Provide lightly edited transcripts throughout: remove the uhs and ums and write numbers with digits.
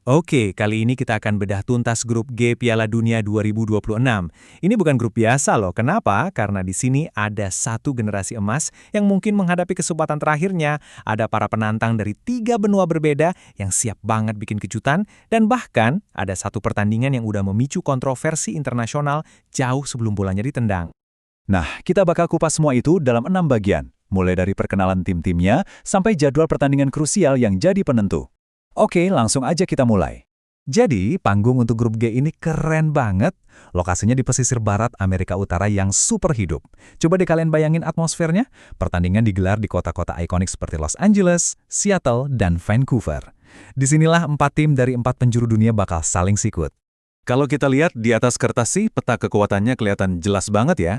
Oke, kali ini kita akan bedah tuntas grup G Piala Dunia 2026. Ini bukan grup biasa loh. Kenapa? Karena di sini ada satu generasi emas yang mungkin menghadapi kesempatan terakhirnya. Ada para penantang dari 3 benua berbeda yang siap banget bikin kejutan. Dan bahkan ada satu pertandingan yang udah memicu kontroversi internasional jauh sebelum bolanya ditendang. Nah, kita bakal kupas semua itu dalam 6 bagian, mulai dari perkenalan tim-timnya sampai jadwal pertandingan krusial yang jadi penentu. Oke, langsung aja kita mulai. Jadi, panggung untuk grup G ini keren banget. Lokasinya di pesisir barat Amerika Utara yang super hidup. Coba deh kalian bayangin atmosfernya. Pertandingan digelar di kota-kota ikonik seperti Los Angeles, Seattle, dan Vancouver. Disinilah 4 tim dari 4 penjuru dunia bakal saling sikut. Kalau kita lihat di atas kertas sih, peta kekuatannya kelihatan jelas banget ya.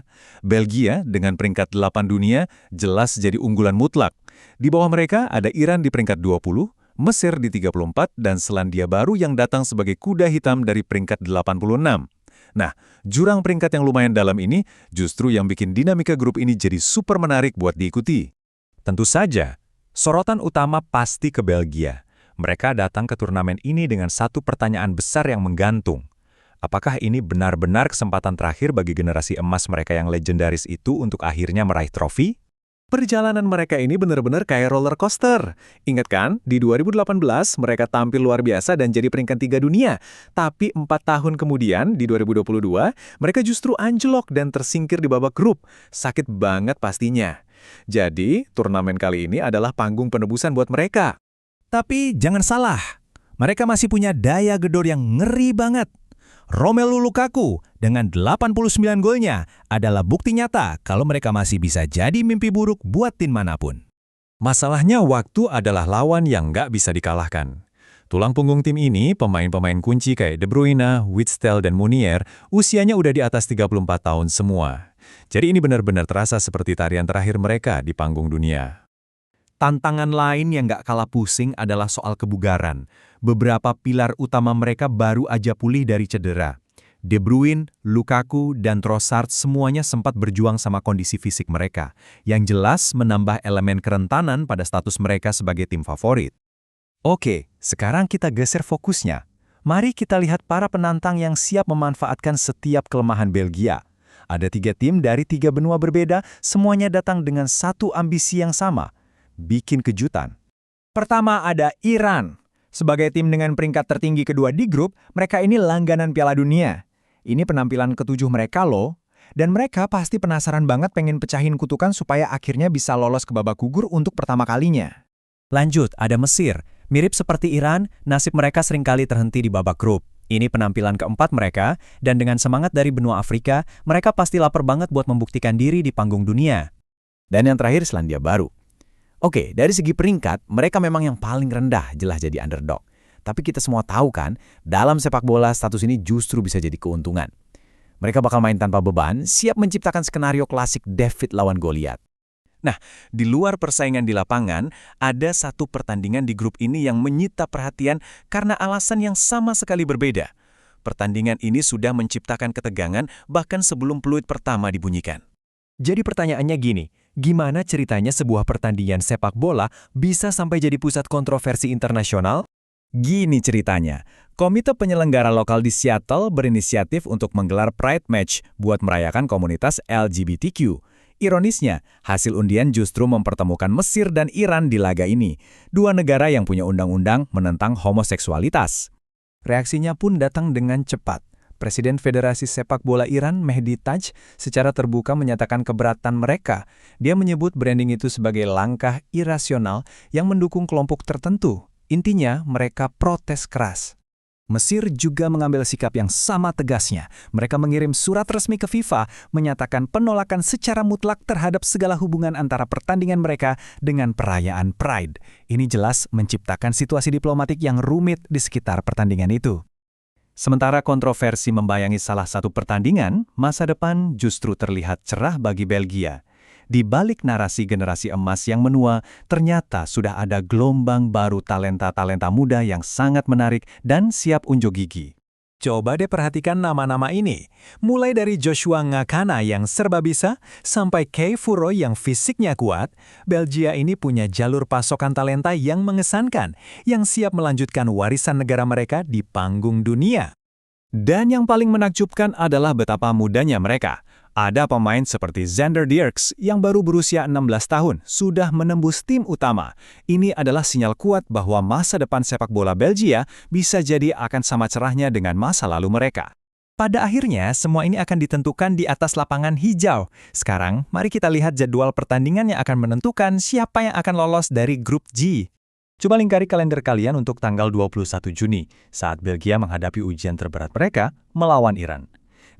Belgia dengan peringkat 8 dunia jelas jadi unggulan mutlak. Di bawah mereka ada Iran di peringkat 20, Mesir di 34, dan Selandia Baru yang datang sebagai kuda hitam dari peringkat 86. Nah, jurang peringkat yang lumayan dalam ini justru yang bikin dinamika grup ini jadi super menarik buat diikuti. Tentu saja, sorotan utama pasti ke Belgia. Mereka datang ke turnamen ini dengan satu pertanyaan besar yang menggantung. Apakah ini benar-benar kesempatan terakhir bagi generasi emas mereka yang legendaris itu untuk akhirnya meraih trofi? Perjalanan mereka ini benar-benar kayak roller coaster. Ingat kan, di 2018 mereka tampil luar biasa dan jadi peringkat 3 dunia. Tapi 4 tahun kemudian, di 2022, mereka justru anjlok dan tersingkir di babak grup. Sakit banget pastinya. Jadi, turnamen kali ini adalah panggung penebusan buat mereka. Tapi jangan salah, mereka masih punya daya gedor yang ngeri banget. Romelu Lukaku dengan 89 golnya adalah bukti nyata kalau mereka masih bisa jadi mimpi buruk buat tim manapun. Masalahnya waktu adalah lawan yang nggak bisa dikalahkan. Tulang punggung tim ini, pemain-pemain kunci kayak De Bruyne, Witstel, dan Meunier, usianya udah di atas 34 tahun semua. Jadi ini benar-benar terasa seperti tarian terakhir mereka di panggung dunia. Tantangan lain yang nggak kalah pusing adalah soal kebugaran. Beberapa pilar utama mereka baru aja pulih dari cedera. De Bruyne, Lukaku, dan Trossard semuanya sempat berjuang sama kondisi fisik mereka, yang jelas menambah elemen kerentanan pada status mereka sebagai tim favorit. Oke, sekarang kita geser fokusnya. Mari kita lihat para penantang yang siap memanfaatkan setiap kelemahan Belgia. Ada 3 tim dari 3 benua berbeda, semuanya datang dengan satu ambisi yang sama, bikin kejutan. Pertama ada Iran. Sebagai tim dengan peringkat tertinggi kedua di grup, mereka ini langganan Piala Dunia. Ini penampilan ke-7 mereka loh. Dan mereka pasti penasaran banget pengen pecahin kutukan supaya akhirnya bisa lolos ke babak gugur untuk pertama kalinya. Lanjut, ada Mesir. Mirip seperti Iran, nasib mereka seringkali terhenti di babak grup. Ini penampilan keempat mereka, dan dengan semangat dari benua Afrika, mereka pasti lapar banget buat membuktikan diri di panggung dunia. Dan yang terakhir Selandia Baru. Oke, dari segi peringkat, mereka memang yang paling rendah, jelas jadi underdog. Tapi kita semua tahu kan, dalam sepak bola status ini justru bisa jadi keuntungan. Mereka bakal main tanpa beban, siap menciptakan skenario klasik David lawan Goliat. Nah, di luar persaingan di lapangan, ada satu pertandingan di grup ini yang menyita perhatian karena alasan yang sama sekali berbeda. Pertandingan ini sudah menciptakan ketegangan bahkan sebelum peluit pertama dibunyikan. Jadi pertanyaannya gini, gimana ceritanya sebuah pertandingan sepak bola bisa sampai jadi pusat kontroversi internasional? Gini ceritanya, komite penyelenggara lokal di Seattle berinisiatif untuk menggelar Pride Match buat merayakan komunitas LGBTQ. Ironisnya, hasil undian justru mempertemukan Mesir dan Iran di laga ini, 2 negara yang punya undang-undang menentang homoseksualitas. Reaksinya pun datang dengan cepat. Presiden Federasi Sepak Bola Iran, Mehdi Taj, secara terbuka menyatakan keberatan mereka. Dia menyebut branding itu sebagai langkah irasional yang mendukung kelompok tertentu. Intinya, mereka protes keras. Mesir juga mengambil sikap yang sama tegasnya. Mereka mengirim surat resmi ke FIFA, menyatakan penolakan secara mutlak terhadap segala hubungan antara pertandingan mereka dengan perayaan Pride. Ini jelas menciptakan situasi diplomatik yang rumit di sekitar pertandingan itu. Sementara kontroversi membayangi salah satu pertandingan, masa depan justru terlihat cerah bagi Belgia. Di balik narasi generasi emas yang menua, ternyata sudah ada gelombang baru talenta-talenta muda yang sangat menarik dan siap unjuk gigi. Coba deh perhatikan nama-nama ini. Mulai dari Joshua Ngakana yang serba bisa, sampai Kei Furo yang fisiknya kuat, Belgia ini punya jalur pasokan talenta yang mengesankan, yang siap melanjutkan warisan negara mereka di panggung dunia. Dan yang paling menakjubkan adalah betapa mudanya mereka. Ada pemain seperti Zander Dierks yang baru berusia 16 tahun, sudah menembus tim utama. Ini adalah sinyal kuat bahwa masa depan sepak bola Belgia bisa jadi akan sama cerahnya dengan masa lalu mereka. Pada akhirnya, semua ini akan ditentukan di atas lapangan hijau. Sekarang, mari kita lihat jadwal pertandingan yang akan menentukan siapa yang akan lolos dari grup G. Coba lingkari kalender kalian untuk tanggal 21 Juni, saat Belgia menghadapi ujian terberat mereka melawan Iran.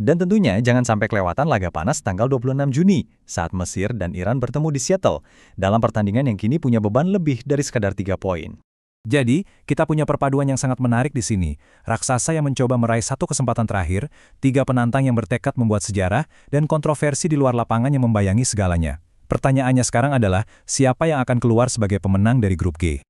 Dan tentunya jangan sampai kelewatan laga panas tanggal 26 Juni, saat Mesir dan Iran bertemu di Seattle, dalam pertandingan yang kini punya beban lebih dari sekadar 3 poin. Jadi, kita punya perpaduan yang sangat menarik di sini. Raksasa yang mencoba meraih satu kesempatan terakhir, 3 penantang yang bertekad membuat sejarah, dan kontroversi di luar lapangan yang membayangi segalanya. Pertanyaannya sekarang adalah, siapa yang akan keluar sebagai pemenang dari grup G?